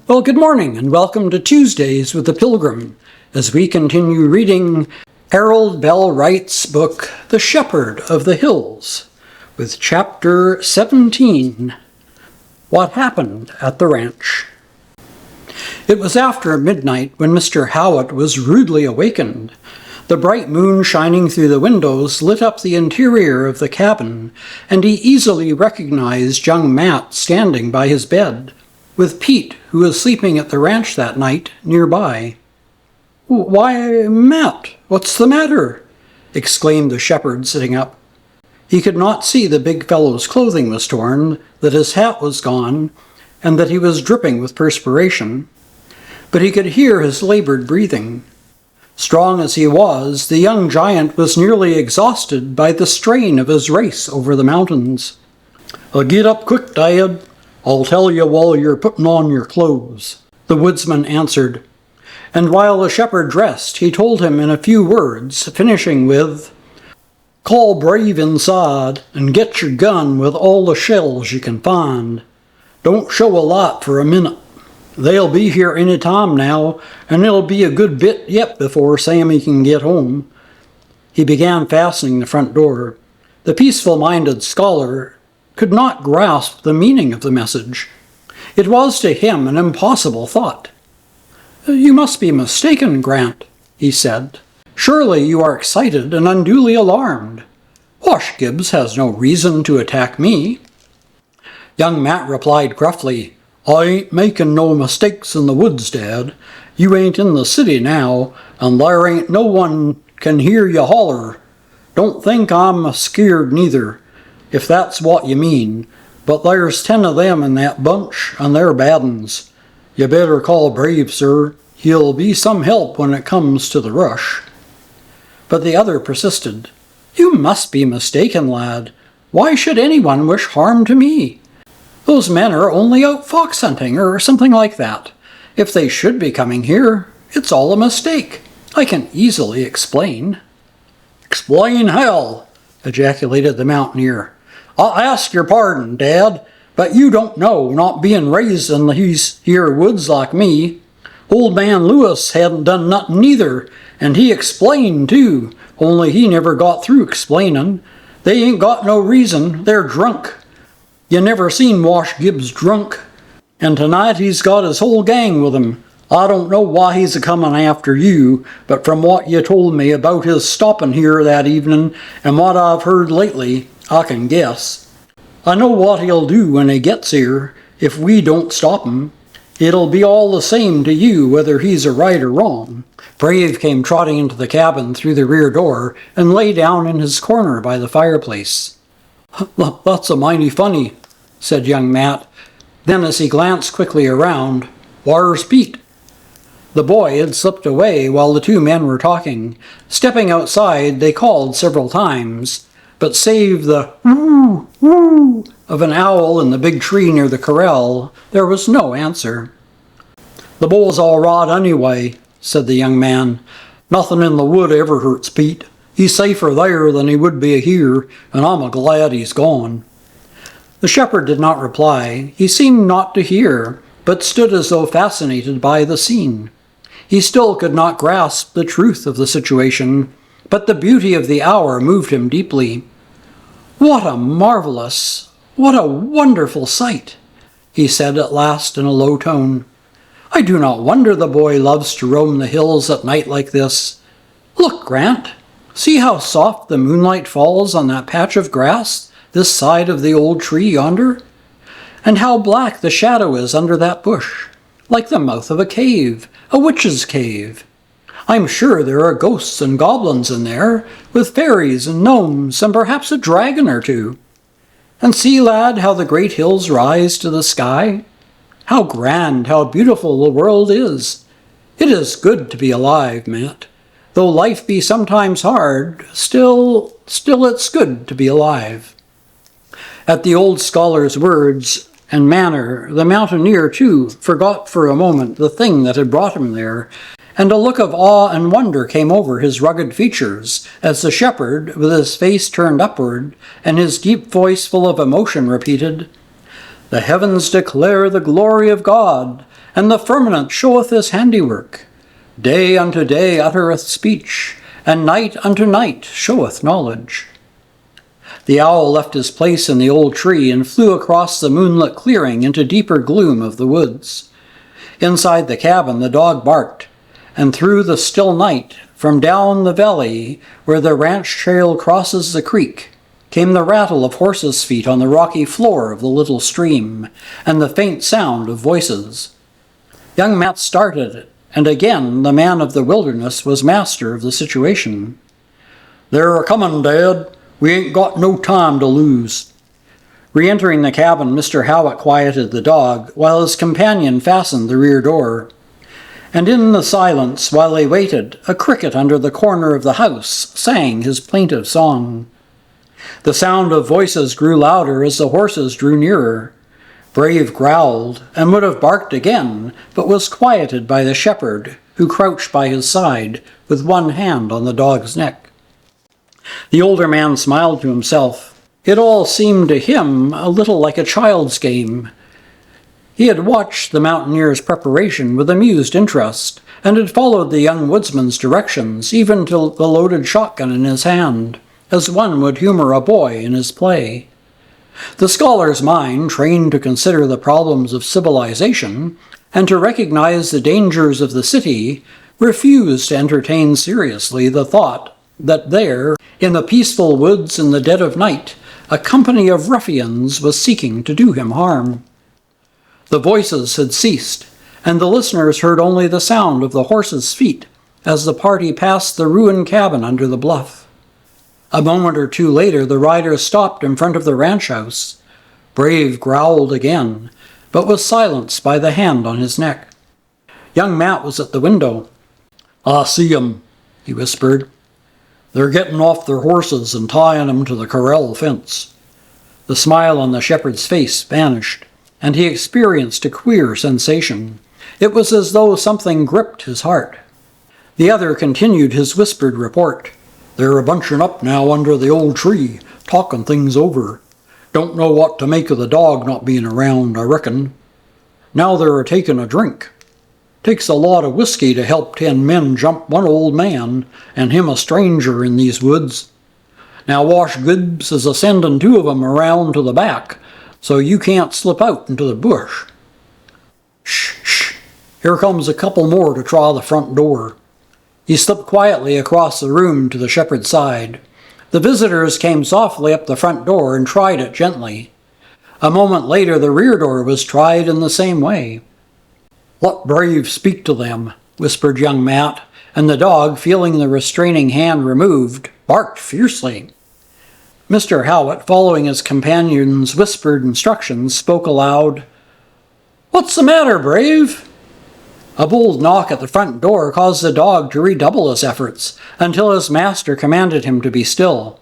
Well, good morning and welcome to Tuesdays with the Pilgrim as we continue reading Harold Bell Wright's book, The Shepherd of the Hills, with Chapter 17, What Happened at the Ranch. It was after midnight when Mr. Howitt was rudely awakened. The bright moon shining through the windows lit up the interior of the cabin, and he easily recognized young Matt standing by his bed, with Pete, who was sleeping at the ranch that night, nearby. "Why, Matt, what's the matter?" exclaimed the shepherd, sitting up. He could not see the big fellow's clothing was torn, that his hat was gone, and that he was dripping with perspiration, but he could hear his labored breathing. Strong as he was, the young giant was nearly exhausted by the strain of his race over the mountains. "Get up quick, Dad. I'll tell you while you're putting on your clothes," the woodsman answered. And while the shepherd dressed, he told him in a few words, finishing with, "Call Brave inside and get your gun with all the shells you can find. Don't show a light for a minute. They'll be here any time now, and it'll be a good bit yet before Sammy can get home." He began fastening the front door. The peaceful-minded scholar could not grasp the meaning of the message. It was to him an impossible thought. "You must be mistaken, Grant," he said. "Surely you are excited and unduly alarmed. Wash Gibbs has no reason to attack me." Young Matt replied gruffly, "I ain't making no mistakes in the woods, Dad. You ain't in the city now, and there ain't no one can hear you holler. Don't think I'm scared neither, if that's what you mean, but there's 10 of them in that bunch, and they're bad uns. You better call Brave, sir. He'll be some help when it comes to the rush." But the other persisted. "You must be mistaken, lad. Why should anyone wish harm to me? Those men are only out fox hunting or something like that. If they should be coming here, it's all a mistake. I can easily explain." "Explain hell!" ejaculated the mountaineer. "I'll ask your pardon, Dad, but you don't know, not being raised in these here woods like me. Old man Lewis hadn't done nothing neither, and he explained too, only he never got through explaining. They ain't got no reason, they're drunk. You never seen Wash Gibbs drunk, and tonight he's got his whole gang with him. I don't know why he's a-comin' after you, but from what you told me about his stopping here that evening and what I've heard lately, I can guess. I know what he'll do when he gets here, if we don't stop him. It'll be all the same to you whether he's right or wrong." Brave came trotting into the cabin through the rear door and lay down in his corner by the fireplace. "That's a mighty funny," said young Matt. Then as he glanced quickly around, "Whar's Pete?" The boy had slipped away while the two men were talking. Stepping outside, they called several times, but save the woo, woo of an owl in the big tree near the corral, there was no answer. "The boy's all right anyway," said the young man. "Nothing in the wood ever hurts Pete. He's safer there than he would be here, and I'm glad he's gone." The shepherd did not reply. He seemed not to hear, but stood as though fascinated by the scene. He still could not grasp the truth of the situation, but the beauty of the hour moved him deeply. "What a marvelous, what a wonderful sight," he said at last in a low tone. "I do not wonder the boy loves to roam the hills at night like this. Look, Grant, see how soft the moonlight falls on that patch of grass this side of the old tree yonder, and how black the shadow is under that bush, like the mouth of a cave, a witch's cave. I'm sure there are ghosts and goblins in there, with fairies and gnomes, and perhaps a dragon or two. And see, lad, how the great hills rise to the sky. How grand, how beautiful the world is. It is good to be alive, Matt. Though life be sometimes hard, still it's good to be alive." At the old scholar's words and manner, the mountaineer, too, forgot for a moment the thing that had brought him there, and a look of awe and wonder came over his rugged features as the shepherd, with his face turned upward and his deep voice full of emotion, repeated, "The heavens declare the glory of God, and the firmament showeth his handiwork. Day unto day uttereth speech, and night unto night showeth knowledge. The owl left his place in the old tree and flew across the moonlit clearing into deeper gloom of the woods. Inside the cabin the dog barked, and through the still night, from down the valley where the ranch trail crosses the creek, came the rattle of horses' feet on the rocky floor of the little stream, and the faint sound of voices. Young Matt started, and again the man of the wilderness was master of the situation. "They're a-comin', Dad. We ain't got no time to lose." Re-entering the cabin, Mr. Howitt quieted the dog, while his companion fastened the rear door. And in the silence, while they waited, a cricket under the corner of the house sang his plaintive song. The sound of voices grew louder as the horses drew nearer. Brave growled, and would have barked again, but was quieted by the shepherd, who crouched by his side, with one hand on the dog's neck. The older man smiled to himself. It all seemed to him a little like a child's game. He had watched the mountaineer's preparation with amused interest, and had followed the young woodsman's directions, even to the loaded shotgun in his hand, as one would humor a boy in his play. The scholar's mind, trained to consider the problems of civilization and to recognize the dangers of the city, refused to entertain seriously the thought that there, in the peaceful woods in the dead of night, a company of ruffians was seeking to do him harm. The voices had ceased, and the listeners heard only the sound of the horses' feet as the party passed the ruined cabin under the bluff. A moment or two later, the riders stopped in front of the ranch house. Brave growled again, but was silenced by the hand on his neck. Young Matt was at the window. "I see 'em," he whispered. "They're getting off their horses and tying 'em to the corral fence." The smile on the shepherd's face vanished, and he experienced a queer sensation. It was as though something gripped his heart. The other continued his whispered report. "They're a-bunching up now under the old tree, talking things over. Don't know what to make of the dog not being around, I reckon. Now they're a-taking a drink. Takes a lot of whiskey to help 10 men jump one old man, and him a stranger in these woods. Now Wash Gibbs is a-sending 2 of 'em around to the back, so you can't slip out into the bush. Shh, shh, here comes a couple more to try the front door." He slipped quietly across the room to the shepherd's side. The visitors came softly up the front door and tried it gently. A moment later the rear door was tried in the same way. "Let Brave speak to them," whispered young Matt, and the dog, feeling the restraining hand removed, barked fiercely. Mr. Howitt, following his companion's whispered instructions, spoke aloud. "What's the matter, Brave?" A bold knock at the front door caused the dog to redouble his efforts, until his master commanded him to be still.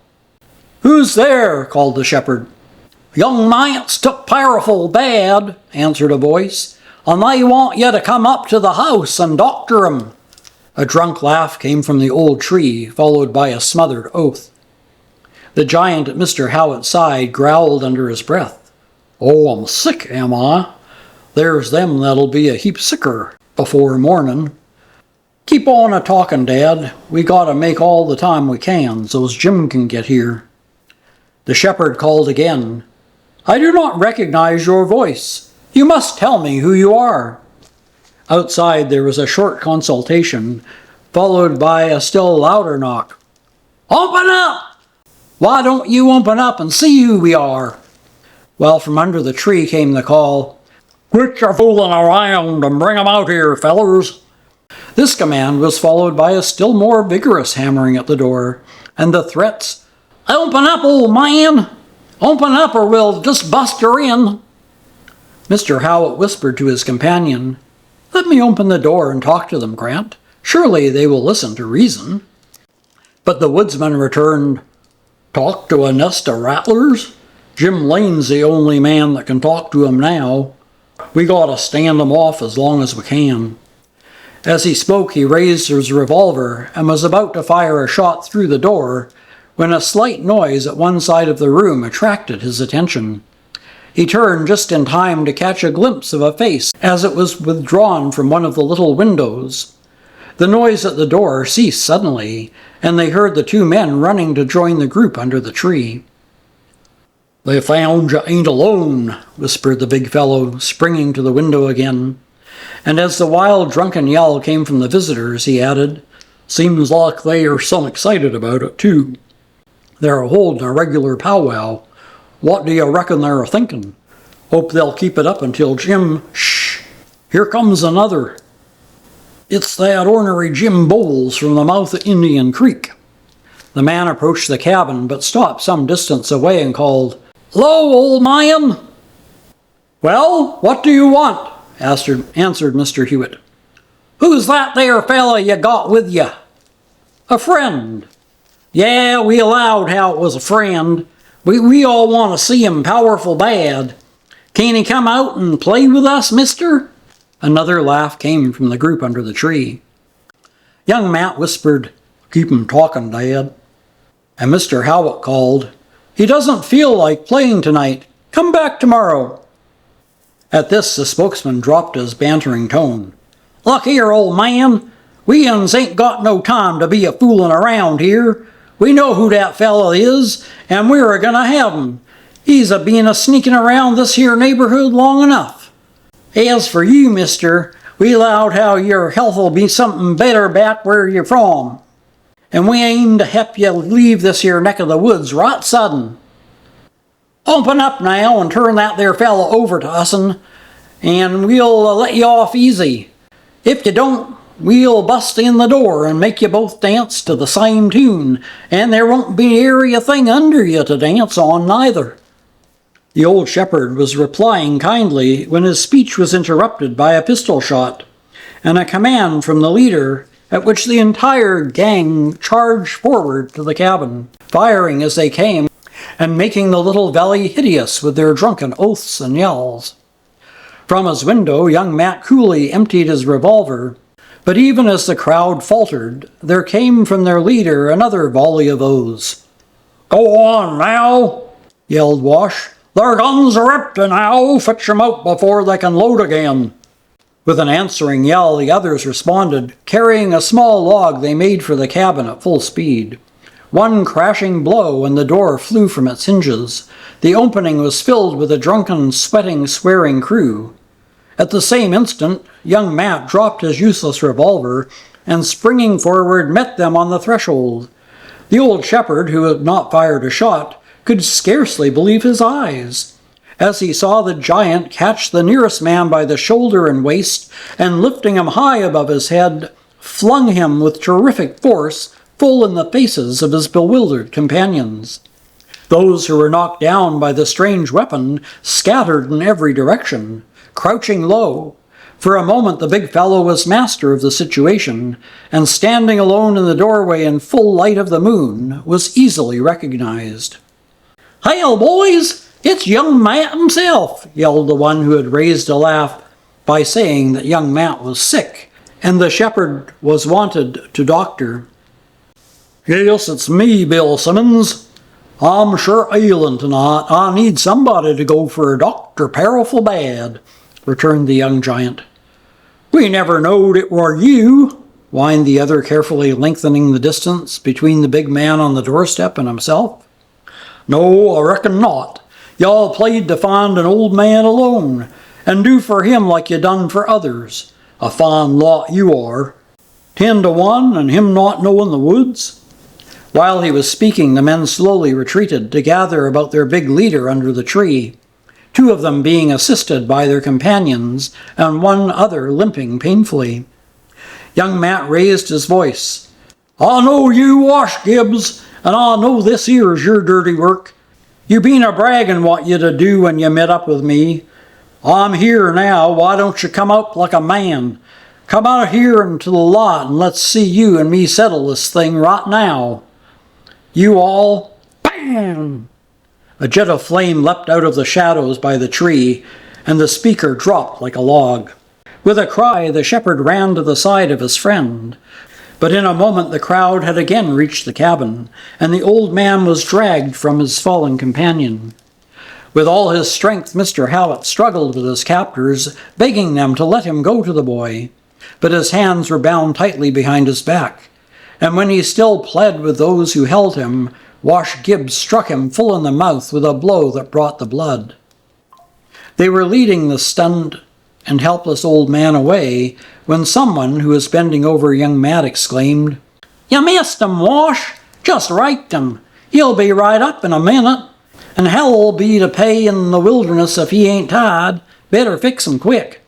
"Who's there?" called the shepherd. "Young Matt's took powerful bad," answered a voice, "and they want you to come up to the house and doctor him." A drunk laugh came from the old tree, followed by a smothered oath. The giant at Mr. Howitt's side growled under his breath. "Oh, I'm sick, am I? There's them that'll be a heap sicker before morning. Keep on a-talking, Dad. We gotta make all the time we can, so's Jim can get here." The shepherd called again. "I do not recognize your voice. You must tell me who you are." Outside there was a short consultation, followed by a still louder knock. "Open up! Why don't you open up and see who we are?" While from under the tree came the call, "Quit your fooling around and bring 'em out here, fellers." This command was followed by a still more vigorous hammering at the door, and the threats, "Open up, old man! Open up or we'll just bust her in." Mr. Howitt whispered to his companion, "Let me open the door and talk to them, Grant. Surely they will listen to reason." But the woodsman returned, "Talk to a nest of rattlers? Jim Lane's the only man that can talk to 'em now. We gotta stand 'em off as long as we can." As he spoke, he raised his revolver and was about to fire a shot through the door when a slight noise at one side of the room attracted his attention. He turned just in time to catch a glimpse of a face as it was withdrawn from one of the little windows. The noise at the door ceased suddenly, and they heard the two men running to join the group under the tree. "They found you ain't alone," whispered the big fellow, springing to the window again. And as the wild, drunken yell came from the visitors, he added, "Seems like they are some excited about it, too. They're holding a regular powwow. What do you reckon they're thinking? Hope they'll keep it up until Jim—" "Shh! Here comes another. It's that ornery Jim Bowles from the mouth of Indian Creek." The man approached the cabin, but stopped some distance away and called, "'Lo, old man!" "Well, what do you want?" answered Mr. Hewitt. "Who's that there fella you got with you?" "A friend." "Yeah, we allowed how it was a friend. We all want to see him powerful bad. Can he come out and play with us, mister?" Another laugh came from the group under the tree. Young Matt whispered, "Keep him talking, Dad." And Mr. Howitt called, "He doesn't feel like playing tonight. Come back tomorrow." At this, the spokesman dropped his bantering tone. "Look here, old man. We uns ain't got no time to be a-fooling around here. We know who that fella is, and we're a-gonna have him. He's a-been a-sneaking around this here neighborhood long enough. As for you, mister, we allowed how your health'll be something better back where you're from. And we aim to help you leave this here neck of the woods right sudden. Open up now and turn that there fella over to us'n, and we'll let you off easy. If you don't, we'll bust in the door and make you both dance to the same tune, and there won't be nary a thing under you to dance on neither." The old shepherd was replying kindly when his speech was interrupted by a pistol shot, and a command from the leader, at which the entire gang charged forward to the cabin, firing as they came, and making the little valley hideous with their drunken oaths and yells. From his window, young Matt coolly emptied his revolver, but even as the crowd faltered, there came from their leader another volley of oaths. "Go on now," yelled Wash. "Their guns are empty now. Fetch 'em out before they can load again." With an answering yell, the others responded, carrying a small log they made for the cabin at full speed. One crashing blow, and the door flew from its hinges. The opening was filled with a drunken, sweating, swearing crew. At the same instant, young Matt dropped his useless revolver, and springing forward, met them on the threshold. The old shepherd, who had not fired a shot, could scarcely believe his eyes. As he saw the giant catch the nearest man by the shoulder and waist, and lifting him high above his head, flung him with terrific force full in the faces of his bewildered companions. Those who were knocked down by the strange weapon scattered in every direction, crouching low. For a moment the big fellow was master of the situation, and standing alone in the doorway in full light of the moon, was easily recognized. "Hail, boys! It's young Matt himself!" yelled the one who had raised a laugh by saying that young Matt was sick, and the shepherd was wanted to doctor. "Yes, it's me, Bill Simmons. I'm sure ailing tonight. I need somebody to go for a doctor powerful bad," returned the young giant. "We never knowed it were you," whined the other, carefully lengthening the distance between the big man on the doorstep and himself. "No, I reckon not. Y'all played to find an old man alone, and do for him like you done for others. A fine lot you are. 10 to 1, and him not knowing the woods." While he was speaking, the men slowly retreated to gather about their big leader under the tree, 2 of them being assisted by their companions, and 1 other limping painfully. Young Matt raised his voice. "I know you, Wash Gibbs, and I know this here's your dirty work. You been a-bragging what you'd do when you met up with me. I'm here now. Why don't you come out like a man? Come out here into the lot and let's see you and me settle this thing right now. You all—" Bam! A jet of flame leapt out of the shadows by the tree, and the speaker dropped like a log. With a cry, the shepherd ran to the side of his friend. But in a moment the crowd had again reached the cabin, and the old man was dragged from his fallen companion. With all his strength, Mr. Hallett struggled with his captors, begging them to let him go to the boy. But his hands were bound tightly behind his back, and when he still pled with those who held him, Wash Gibbs struck him full in the mouth with a blow that brought the blood. They were leading the stunned and helpless old man away when someone who was bending over young Matt exclaimed, "You missed him, Wash! Just raked him. He'll be right up in a minute, and hell'll be to pay in the wilderness if he ain't tied. Better fix him quick."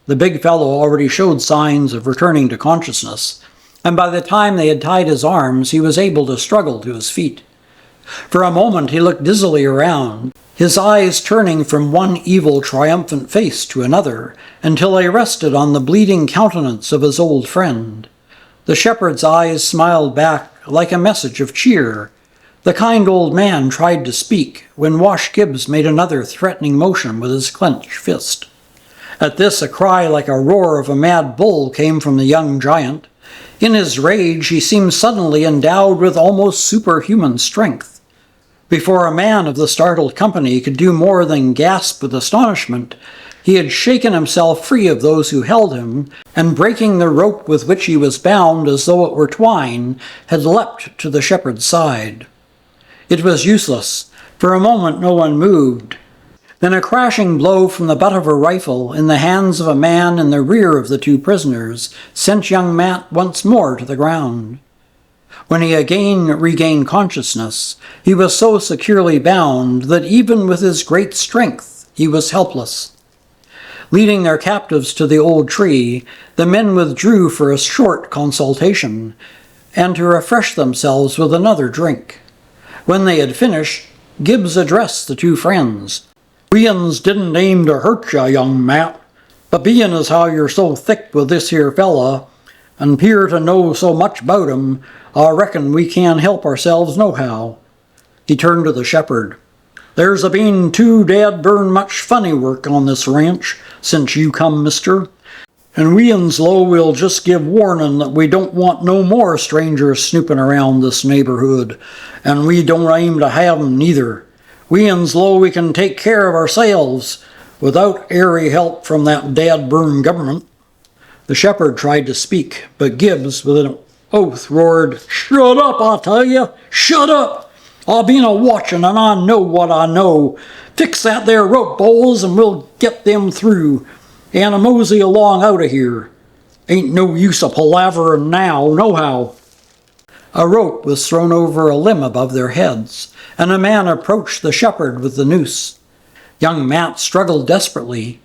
The big fellow already showed signs of returning to consciousness, and by the time they had tied his arms, he was able to struggle to his feet. For a moment he looked dizzily around, his eyes turning from one evil, triumphant face to another, until they rested on the bleeding countenance of his old friend. The shepherd's eyes smiled back like a message of cheer. The kind old man tried to speak, when Wash Gibbs made another threatening motion with his clenched fist. At this, a cry like a roar of a mad bull came from the young giant. In his rage, he seemed suddenly endowed with almost superhuman strength. Before a man of the startled company could do more than gasp with astonishment, he had shaken himself free of those who held him, and breaking the rope with which he was bound as though it were twine, had leapt to the shepherd's side. It was useless. For a moment no one moved. Then a crashing blow from the butt of a rifle in the hands of a man in the rear of the two prisoners sent young Matt once more to the ground. When he again regained consciousness, he was so securely bound that even with his great strength he was helpless. Leading their captives to the old tree, the men withdrew for a short consultation, and to refresh themselves with another drink. When they had finished, Gibbs addressed the two friends. "We-uns didn't aim to hurt ya, young Matt, but bein' as how you're so thick with this here fella, and 'pear to know so much about him, I reckon we can't help ourselves nohow." He turned to the shepherd. "There's a-been too dad-burn much funny work on this ranch since you come, mister, and we-uns low we'll just give warnin' that we don't want no more strangers snoopin' around this neighborhood, and we don't aim to have 'em neither. We-uns low we can take care of ourselves, without airy help from that dad-burn government." The shepherd tried to speak, but Gibbs, with an oath, roared, "Shut up, I tell you! Shut up! I've been a-watchin' and I know what I know. Fix that there rope, boys, and we'll get them through, and mosey along out of here. Ain't no use of palaverin' now, nohow." A rope was thrown over a limb above their heads, and a man approached the shepherd with the noose. Young Matt struggled desperately.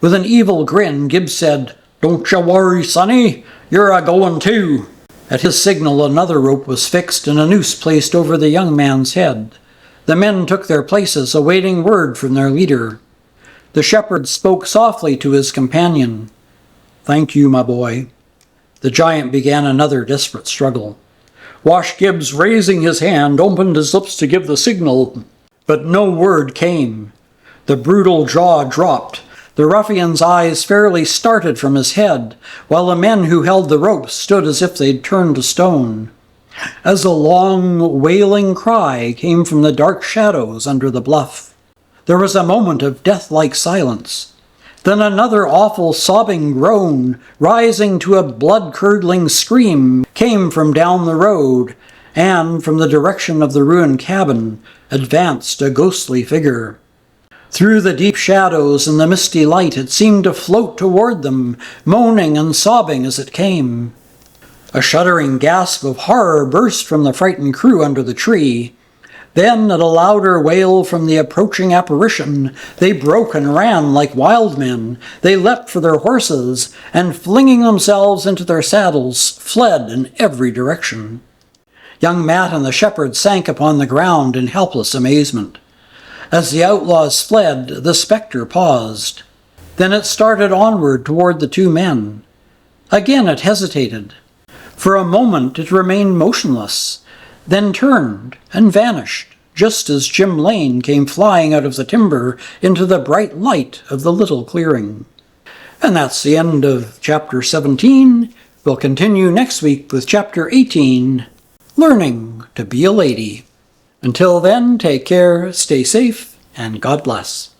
With an evil grin, Gibbs said, "Don't you worry, sonny, you're a-goin' too." At his signal, another rope was fixed and a noose placed over the young man's head. The men took their places, awaiting word from their leader. The shepherd spoke softly to his companion. "Thank you, my boy." The giant began another desperate struggle. Wash Gibbs, raising his hand, opened his lips to give the signal, but no word came. The brutal jaw dropped. The ruffian's eyes fairly started from his head, while the men who held the rope stood as if they'd turned to stone. As a long, wailing cry came from the dark shadows under the bluff. There was a moment of death-like silence. Then another awful sobbing groan, rising to a blood-curdling scream, came from down the road, and from the direction of the ruined cabin advanced a ghostly figure. Through the deep shadows and the misty light it seemed to float toward them, moaning and sobbing as it came. A shuddering gasp of horror burst from the frightened crew under the tree. Then, at a louder wail from the approaching apparition, they broke and ran like wild men. They leapt for their horses, and flinging themselves into their saddles, fled in every direction. Young Matt and the shepherd sank upon the ground in helpless amazement. As the outlaws fled, the spectre paused. Then it started onward toward the two men. Again it hesitated. For a moment it remained motionless, then turned and vanished, just as Jim Lane came flying out of the timber into the bright light of the little clearing. And that's the end of Chapter 17. We'll continue next week with Chapter 18, Learning to be a Lady. Until then, take care, stay safe, and God bless.